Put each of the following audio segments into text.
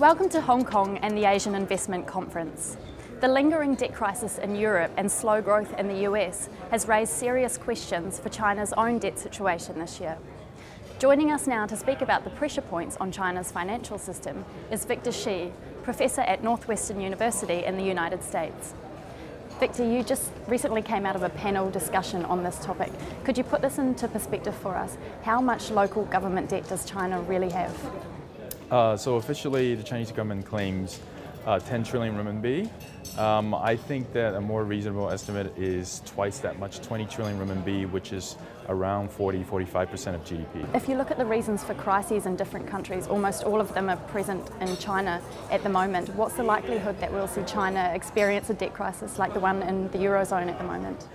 Welcome to Hong Kong and the Asian Investment Conference. The lingering debt crisis in Europe and slow growth in the US has raised serious questions for China's own debt situation this year. Joining us now to speak about the pressure points on China's financial system is Victor Shih, Professor at Northwestern University in the United States. Victor, you just recently came out of a panel discussion on this topic. Could you put this into perspective for us? How much local government debt does China really have? So officially, the Chinese government claims 10 trillion renminbi. I think that a more reasonable estimate is twice that much, 20 trillion renminbi, which is around 40–45% of GDP. If you look at the reasons for crises in different countries, almost all of them are present in China at the moment. What's the likelihood that we'll see China experience a debt crisis like the one in the Eurozone at the moment?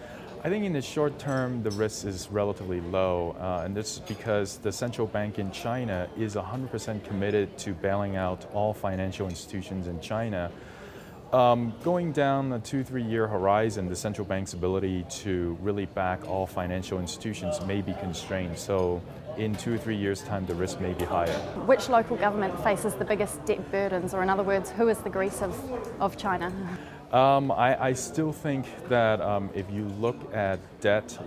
I think in the short term, the risk is relatively low, and this is because the central bank in China is 100% committed to bailing out all financial institutions in China. Going down a 2–3 year horizon, the central bank's ability to really back all financial institutions may be constrained. So in 2 or 3 years' time, the risk may be higher. Which local government faces the biggest debt burdens, or in other words, who is the Greece of China? I still think that if you look at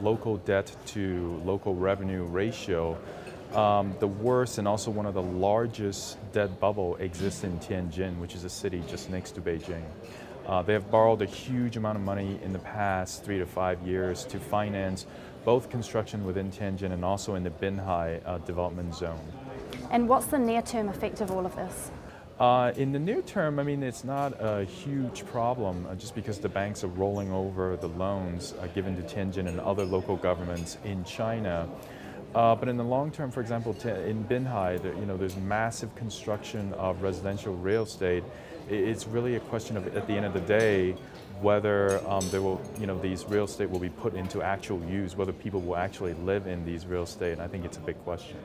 local debt to local revenue ratio, the worst and also one of the largest debt bubble exists in Tianjin, which is a city just next to Beijing. They have borrowed a huge amount of money in the past 3 to 5 years to finance both construction within Tianjin and also in the Binhai development zone. And what's the near-term effect of all of this? In the near term, I mean, it's not a huge problem just because the banks are rolling over the loans given to Tianjin and other local governments in China. But in the long term, for example, in Binhai, there's massive construction of residential real estate. It's really a question of, at the end of the day, whether these real estate will be put into actual use, whether people will actually live in these real estate. And I think it's a big question.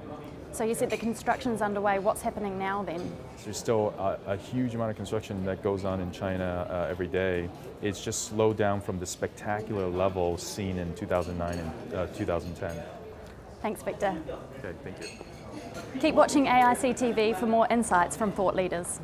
So you said the construction's underway. What's happening now then? There's still a huge amount of construction that goes on in China every day. It's just slowed down from the spectacular levels seen in 2009 and 2010. Thanks, Victor. Okay, thank you. Keep watching AIC TV for more insights from thought leaders.